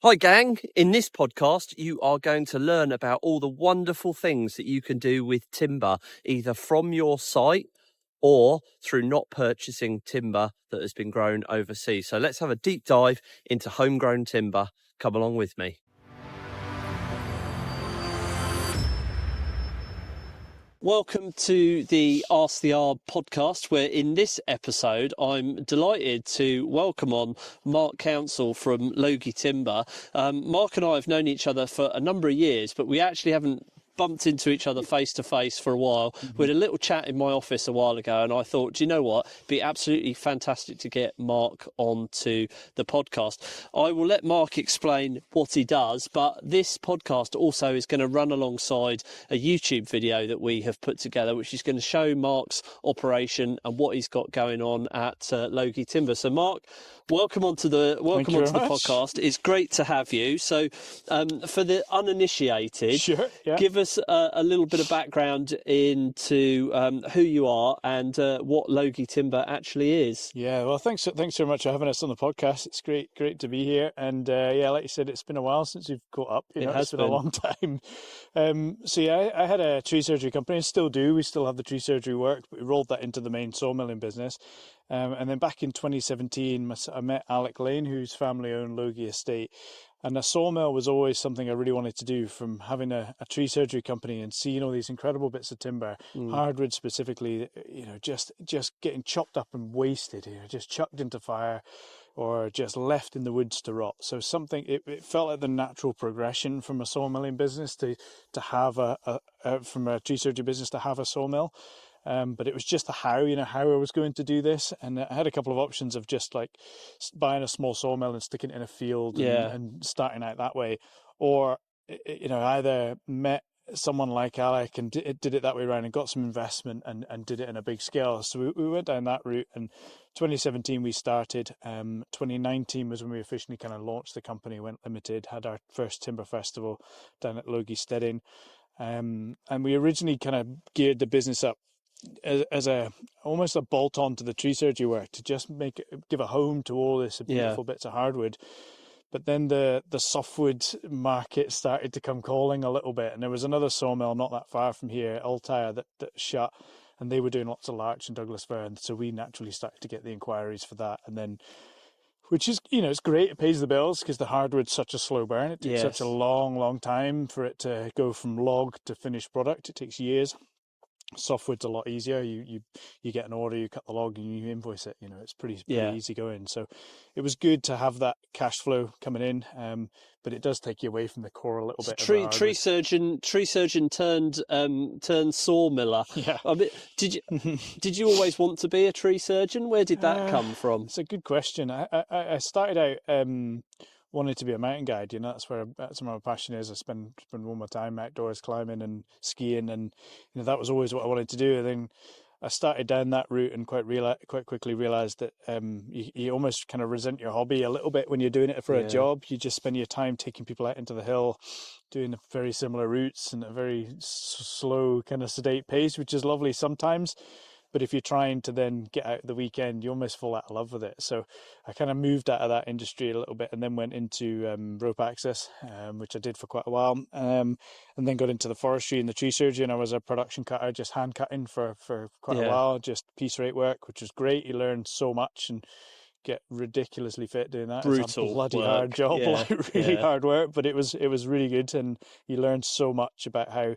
Hi gang, in this podcast you are going to learn about all the wonderful things that you can do with timber, either from your site or through not purchasing timber that has been grown overseas. So let's have a deep dive into homegrown timber. Come along with me. Welcome to the Ask the Arb podcast, where in this episode I'm delighted to welcome on Mark Council from Logie Timber. Mark and I have known each other for a number of years, but we actually haven't bumped into each other face to face for a while. We had a little chat in my office a while ago, and I thought, do you know what? It'd be absolutely fantastic to get Mark onto the podcast. I will let Mark explain what he does, but this podcast also is going to run alongside a YouTube video that we have put together, which is going to show Mark's operation and what he's got going on at Logie Timber. So, Mark, welcome onto the podcast. It's great to have you. So, for the uninitiated, give us a little bit of background into who you are and what Logie Timber actually is. Yeah, well, thanks so much for having us on the podcast. It's great to be here. And like you said, it's been a while since you've caught up. It's been a long time. I had a tree surgery company, and still do. We still have the tree surgery work, but we rolled that into the main sawmilling business. And then back in 2017, I met Alec Lane, whose family owned Logie Estate. And a sawmill was always something I really wanted to do, from having a tree surgery company and seeing all these incredible bits of timber, hardwood specifically, just getting chopped up and wasted, just chucked into fire or just left in the woods to rot. So it felt like the natural progression from a sawmilling business to have from a tree surgery business to have a sawmill. But it was just how I was going to do this. And I had a couple of options of just like buying a small sawmill and sticking it in a field and starting out that way. Or, either met someone like Alec and did it that way around and got some investment and did it in a big scale. So we went down that route, and 2017 we started. 2019 was when we officially kind of launched the company, went limited, had our first timber festival down at Logie Steading. And we originally kind of geared the business up as almost a bolt on to the tree surgery work, to just give a home to all this beautiful bits of hardwood. But then the softwood market started to come calling a little bit, and there was another sawmill not that far from here, Altair, that shut, and they were doing lots of larch and Douglas fir, and so we naturally started to get the inquiries for that. And then, which is, it's great, it pays the bills, because the hardwood's such a slow burn. It takes such a long time for it to go from log to finished product. It takes years. Softwood's a lot easier. You get an order, you cut the log, and you invoice it. It's pretty easy going. So it was good to have that cash flow coming in, but it does take you away from the core a little bit. Tree surgeon turned sawmiller. Yeah. I mean, did you always want to be a tree surgeon? Where did that come from? It's a good question. I started out wanted to be a mountain guide. That's where my passion is. I spend all my time outdoors climbing and skiing, and that was always what I wanted to do. And then I started down that route and quite quickly realized that you almost kind of resent your hobby a little bit when you're doing it for a job. You just spend your time taking people out into the hill, doing very similar routes and a very slow kind of sedate pace, which is lovely sometimes. But if you're trying to then get out the weekend, you almost fall out of love with it. So I kind of moved out of that industry a little bit, and then went into rope access, which I did for quite a while, and then got into the forestry and the tree surgery. And I was a production cutter, just hand cutting for quite a while, just piece rate work, which was great. You learn so much and get ridiculously fit doing that. Brutal it's a bloody work. hard job, hard work, but it was really good, and you learned so much about how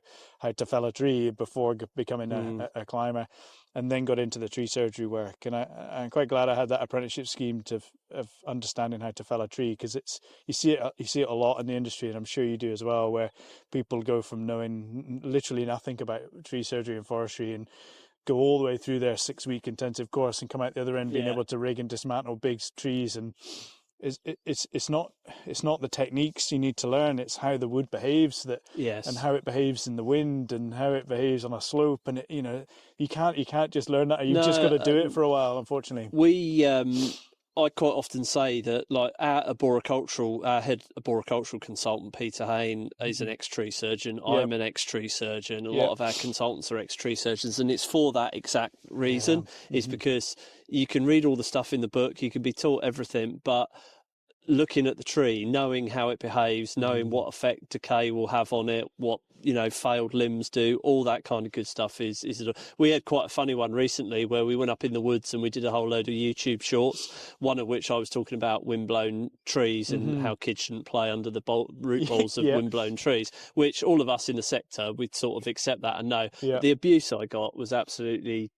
to fell a tree before becoming a climber. And then got into the tree surgery work, and I'm quite glad I had that apprenticeship scheme of understanding how to fell a tree, because you see it a lot in the industry, and I'm sure you do as well, where people go from knowing literally nothing about tree surgery and forestry and go all the way through their 6-week intensive course and come out the other end being able to rig and dismantle big trees. And it's not the techniques you need to learn, it's how the wood behaves, and how it behaves in the wind and how it behaves on a slope. And you can't just learn that. You've just got to do it for a while, unfortunately. I quite often say that, like, our head arboricultural consultant, Peter Hain, is an ex-tree surgeon. I'm an ex-tree surgeon. A lot of our consultants are ex-tree surgeons, and it's for that exact reason. It's because you can read all the stuff in the book, you can be taught everything, but looking at the tree, knowing how it behaves, knowing what effect decay will have on it, what failed limbs do, all that kind of good stuff is. We had quite a funny one recently where we went up in the woods and we did a whole load of YouTube shorts. One of which I was talking about windblown trees and how kids shouldn't play under the root balls of windblown trees. Which all of us in the sector, we'd sort of accept that and know. Yeah. The abuse I got was absolutely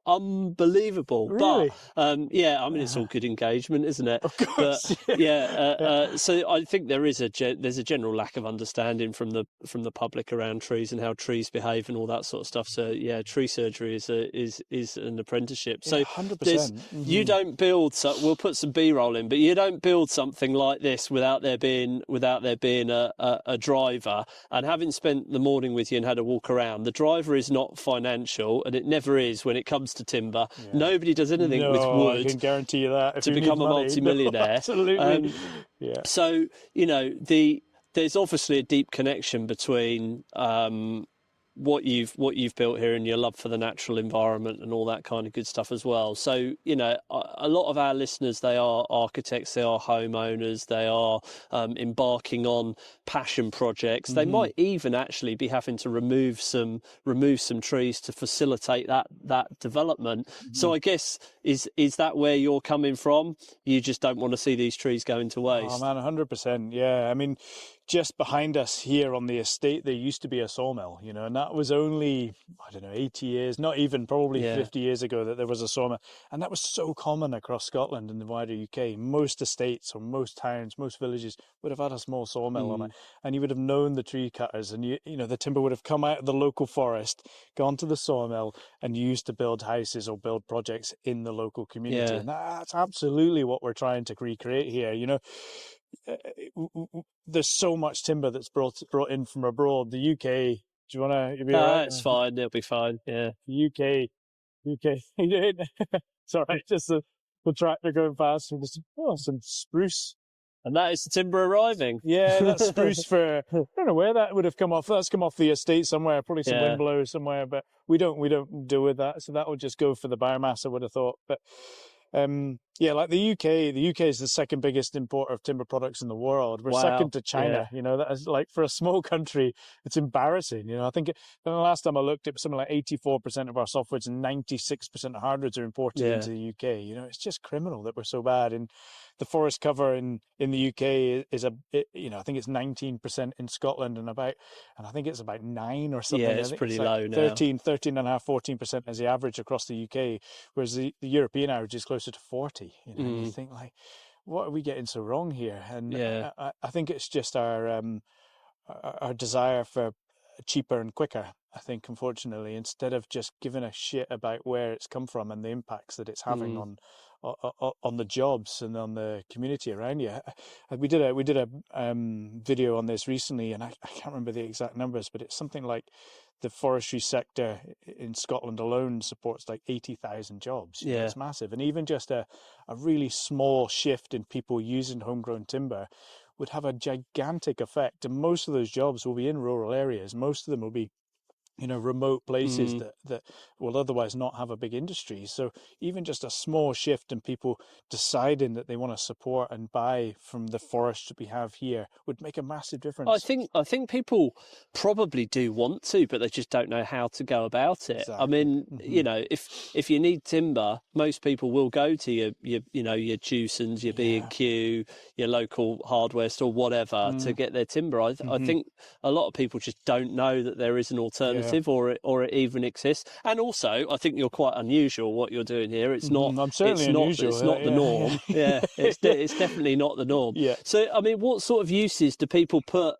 unbelievable. Really? But it's all good engagement, isn't it? Of course. But so I think there's a general lack of understanding from the public around trees and how trees behave and all that sort of stuff. So yeah, tree surgery is an apprenticeship. So 100%. You don't build. We'll put some B-roll in, but you don't build something like this without there being a driver. And having spent the morning with you and had a walk around, the driver is not financial, and it never is when it comes to timber. Yeah. Nobody does anything with wood. I can guarantee you that to become a multi-millionaire. No, absolutely. So there's obviously a deep connection between what you've built here and your love for the natural environment and all that kind of good stuff as well. So a lot of our listeners, they are architects, they are homeowners, they are embarking on passion projects. They might even actually be having to remove some trees to facilitate that development. So I guess is that where you're coming from? You just don't want to see these trees going to waste. Oh man, 100%. Yeah, I mean, just behind us here on the estate, there used to be a sawmill, and that was only, 80 years, not even, probably 50 years ago that there was a sawmill. And that was so common across Scotland and the wider UK. Most estates or most towns, most villages would have had a small sawmill on it. And you would have known the tree cutters, and the timber would have come out of the local forest, gone to the sawmill and used to build houses or build projects in the local community. And that's absolutely what we're trying to recreate here. There's so much timber that's brought in from abroad. The UK, do you want to? No, right? It's fine. It'll be fine. Yeah. UK. It's all right. Just the tractor going past with some spruce. And that is the timber arriving. Yeah, that's spruce for, I don't know where that would have come off. That's come off the estate somewhere, probably some windblower somewhere, but we don't deal with that. So that will just go for the biomass, I would have thought. But like the UK is the second biggest importer of timber products in the world. We're second to China. That is, like, for a small country, it's embarrassing. I think the last time I looked, it was something like 84% of our softwoods and 96% of hardwoods are imported into the UK. It's just criminal that we're so bad. And the forest cover in the UK is I think it's 19% in Scotland and I think it's about 9 or something. Yeah, it's pretty low now. 13.5, 14% is the average across the UK, whereas the European average is closer to 40. You think, like, what are we getting so wrong here? And I think it's just our desire for cheaper and quicker. I think, unfortunately, instead of just giving a shit about where it's come from and the impacts that it's having on the jobs and on the community around you. We did a video on this recently, and I can't remember the exact numbers, but it's something like the forestry sector in Scotland alone supports like 80,000 jobs. Yeah, it's massive. And even just a really small shift in people using homegrown timber would have a gigantic effect. And most of those jobs will be in rural areas. Most of them will be remote places that will otherwise not have a big industry. So even just a small shift in people deciding that they want to support and buy from the forest that we have here would make a massive difference. I think people probably do want to, but they just don't know how to go about it. Exactly. I mean, if you need timber, most people will go to your Jewsons, your B&Q, your local hardware store, whatever, to get their timber. I think a lot of people just don't know that there is an alternative. Or it even exists. And also, I think you're quite unusual what you're doing here. It's not. I'm certainly unusual. It's not the norm. Yeah, it's definitely not the norm. Yeah. So, I mean, what sort of uses do people put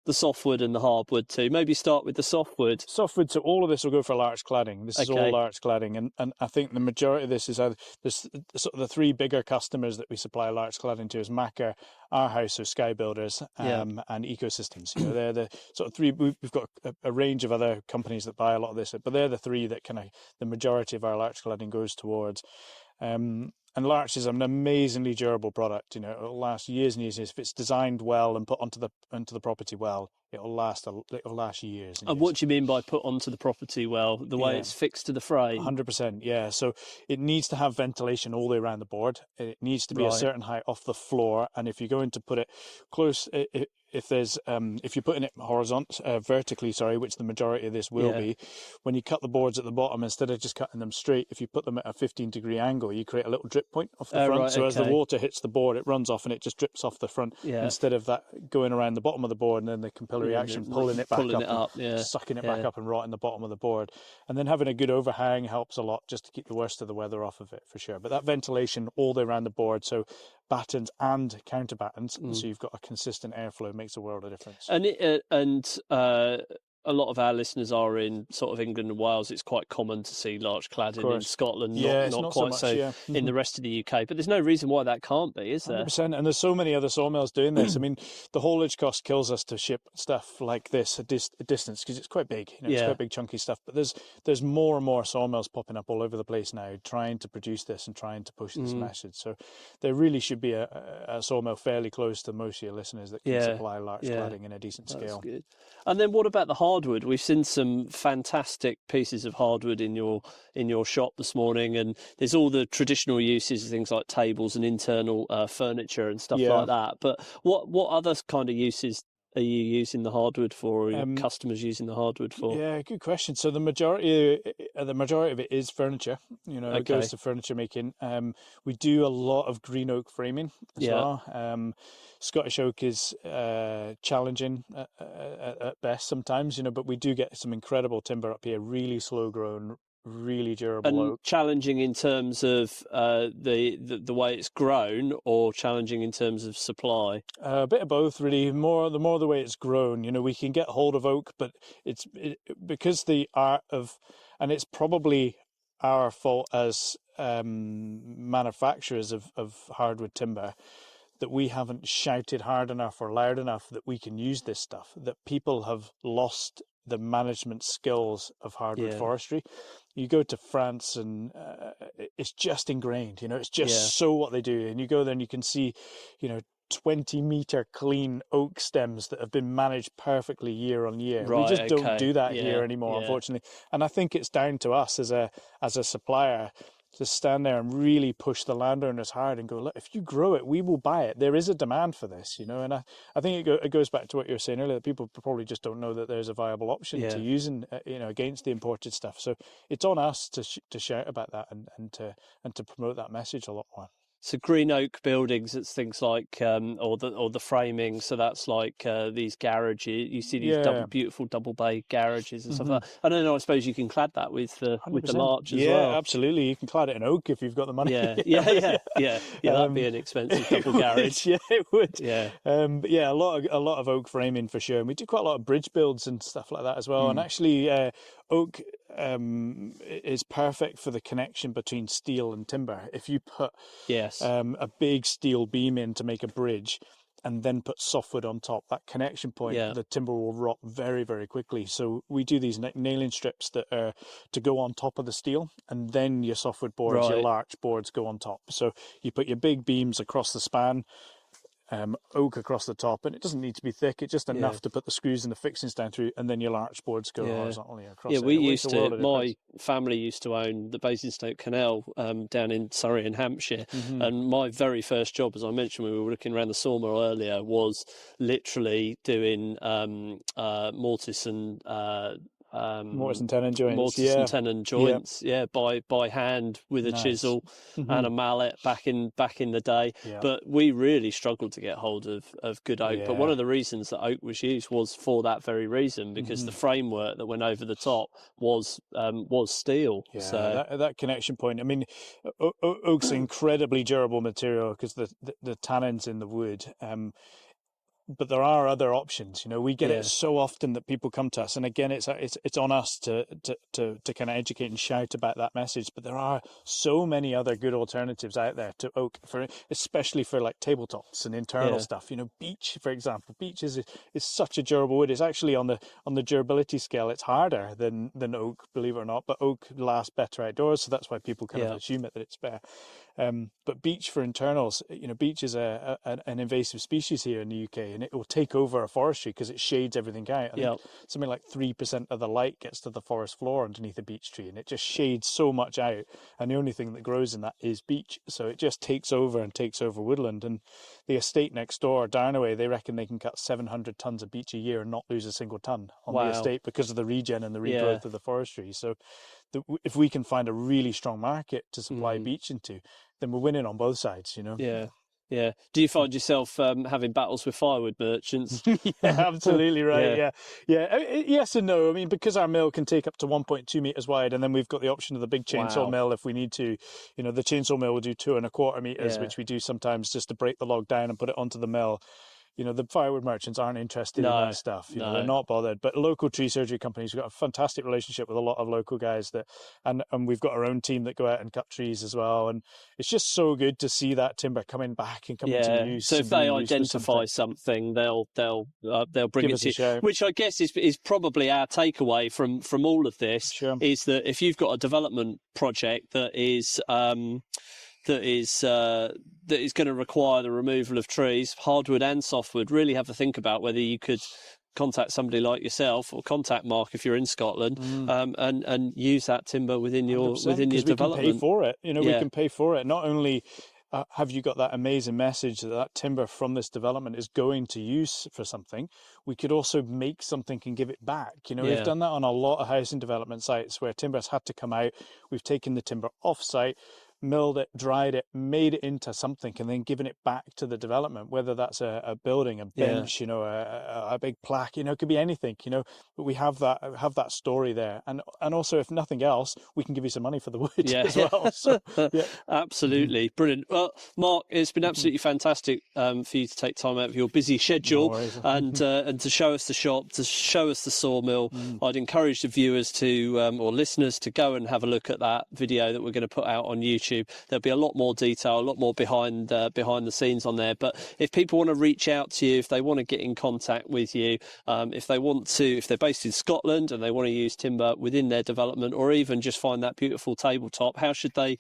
the softwood and the hardwood to? Maybe start with the softwood. Softwood, so all of this will go for larch cladding. This is all larch cladding, and I think the majority of this is either sort of the three bigger customers that we supply larch cladding to is Macker, our house, so Sky Builders, and Ecosystems. They're the sort of three. We've got a range of other companies that buy a lot of this, but they're the three that kind of the majority of our larch cladding goes towards. And larch is an amazingly durable product. It'll last years and years. If it's designed well and put onto the property well, it'll last years and And years. what do you mean by put onto the property well? The way it's fixed to the frame? 100%, yeah. So it needs to have ventilation all the way around the board. It needs to be a certain height off the floor. And if you're going to put it close, if you're putting it vertically, which the majority of this will be, when you cut the boards at the bottom, instead of just cutting them straight, if you put them at a 15-degree angle, you create a little drip point off the front. As the water hits the board, it runs off and it just drips off the front, instead of that going around the bottom of the board and then the capillary action pulling it back up, sucking it back up and rotting the bottom of the board. And then having a good overhang helps a lot, just to keep the worst of the weather off of it, for sure. But that ventilation all the way around the board, so battens and counter battens, so you've got a consistent airflow, makes a world of difference. And a lot of our listeners are in sort of England and Wales. It's quite common to see larch cladding in Scotland, not quite so much, in the rest of the UK. But there's no reason why that can't be, is there? 100%. And there's so many other sawmills doing this. I mean, the haulage cost kills us to ship stuff like this a distance, because it's quite big. It's quite big, chunky stuff. But there's more and more sawmills popping up all over the place now, trying to produce this and trying to push this message. So there really should be a sawmill fairly close to most of your listeners that can supply larch cladding in a decent scale. Good. And then what about the hardwood? We've seen some fantastic pieces of hardwood in your shop this morning, and there's all the traditional uses, things like tables and internal furniture and stuff like that. But what other kind of uses are you using the hardwood for, or your customers using the hardwood for? Yeah, good question. So the majority of it is furniture. It goes to furniture making. We do a lot of green oak framing as well. Scottish oak is challenging at best sometimes, but we do get some incredible timber up here, really slow grown, really durable oak. Challenging in terms of the way it's grown, or challenging in terms of supply? A bit of both, really. The more the way it's grown, we can get hold of oak, but because the art of, and it's probably our fault as manufacturers of hardwood timber, that we haven't shouted hard enough or loud enough that we can use this stuff, that people have lost the management skills of hardwood forestry. You go to France and it's just ingrained, it's just so what they do. And you go there and you can see, 20-meter clean oak stems that have been managed perfectly year on year. We just don't do that here anymore, unfortunately. And I think it's down to us as a supplier to stand there and really push the landowners hard and go, look, if you grow it, we will buy it. There is a demand for this, And I think it goes back to what you were saying earlier, that people probably just don't know that there's a viable option to using, against the imported stuff. So it's on us to shout about that and to promote that message a lot more. So green oak buildings, it's things like, or the framing. So that's like these garages. You see these beautiful double bay garages and stuff like that. I don't know. I suppose you can clad that with the larch as well. Yeah, absolutely. You can clad it in oak if you've got the money. Yeah. That'd be an expensive double garage. It would. Yeah. But yeah, a lot of oak framing for sure. And we do quite a lot of bridge builds and stuff like that as well. And actually, oak is perfect for the connection between steel and timber. If you put a big steel beam in to make a bridge and then put softwood on top, that connection point, the timber will rot very, very quickly. So we do these nailing strips that are to go on top of the steel, and then your softwood boards, your larch boards go on top. So you put your big beams across the span, oak across the top, and it doesn't need to be thick. It's just enough to put the screws and the fixings down through, and then your larch boards go horizontally across. My family used to own the Basingstoke Canal down in Surrey in Hampshire, and my very first job, as I mentioned when we were looking around the sawmill earlier, was literally doing mortise and tenon joints. By hand with a chisel and a mallet back in the day. But we really struggled to get hold of good oak. But one of the reasons that oak was used was for that very reason, because the framework that went over the top was steel. So that connection point. I mean, oak's an incredibly durable material because the tannins in the wood. But there are other options. We get it so often that people come to us, and again, it's on us to kind of educate and shout about that message. But there are so many other good alternatives out there to oak, especially for like tabletops and internal stuff. Beech, for example. Beech is such a durable wood. It's actually on the durability scale, it's harder than oak, believe it or not. But oak lasts better outdoors, so that's why people kind of assume that it's better. But beech for internals, beech is an invasive species here in the UK, and it will take over a forestry because it shades everything out. I think Yeah. something like 3% of the light gets to the forest floor underneath a beech tree, and it just shades so much out. And the only thing that grows in that is beech, so it just takes over woodland. And the estate next door, Darnaway, they reckon they can cut 700 tons of beech a year and not lose a single ton on the estate because of the regen and the regrowth of the forestry. So if we can find a really strong market to supply beech into, then we're winning on both sides, you know. Yeah. Do you find yourself having battles with firewood merchants? Yeah, absolutely right. Yeah. Yes and no. I mean, because our mill can take up to 1.2 meters wide, and then we've got the option of the big chainsaw mill if we need to. You know, the chainsaw mill will do 2.25 meters, which we do sometimes just to break the log down and put it onto the mill. You know, the firewood merchants aren't interested in that stuff. You know, they're not bothered. But local tree surgery companies, we've got a fantastic relationship with a lot of local guys and we've got our own team that go out and cut trees as well. And it's just so good to see that timber coming back and coming to use. So if they identify something, they'll bring it to you. Which I guess is probably our takeaway from all of this is that if you've got a development project that is going to require the removal of trees, hardwood and softwood, really have a think about whether you could contact somebody like yourself or contact Mark if you're in Scotland and use that timber within your development. We can pay for it. You know, we can pay for it. Not only have you got that amazing message that timber from this development is going to use for something, we could also make something and give it back. You know, we've done that on a lot of housing development sites where timber's had to come out. We've taken the timber off site, milled it, dried it, made it into something, and then given it back to the development, whether that's a building, a bench, you know, a big plaque, you know, it could be anything, you know, but we have that story there. And also, if nothing else, we can give you some money for the wood as well. So, Absolutely. Brilliant. Well, Mark, it's been absolutely fantastic for you to take time out of your busy schedule and to show us the shop, to show us the sawmill. I'd encourage the viewers or listeners to go and have a look at that video that we're going to put out on YouTube. There'll be a lot more detail, a lot more behind the scenes on there. But if people want to reach out to you, if they want to get in contact with you, if they're based in Scotland and they want to use timber within their development, or even just find that beautiful tabletop, how should they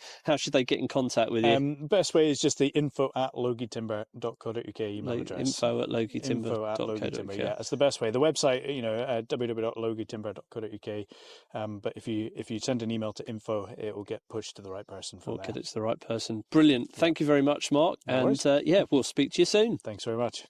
get in contact with you? Best way is just the info@logietimber.co.uk email address. Info@logietimber.co.uk. Yeah, that's the best way. The website, you know, www.logietimber.co.uk. But if you send an email to info, it will get pushed to the right person from there. Get it to the right person. Brilliant. Thank you very much, Mark. And we'll speak to you soon. Thanks very much.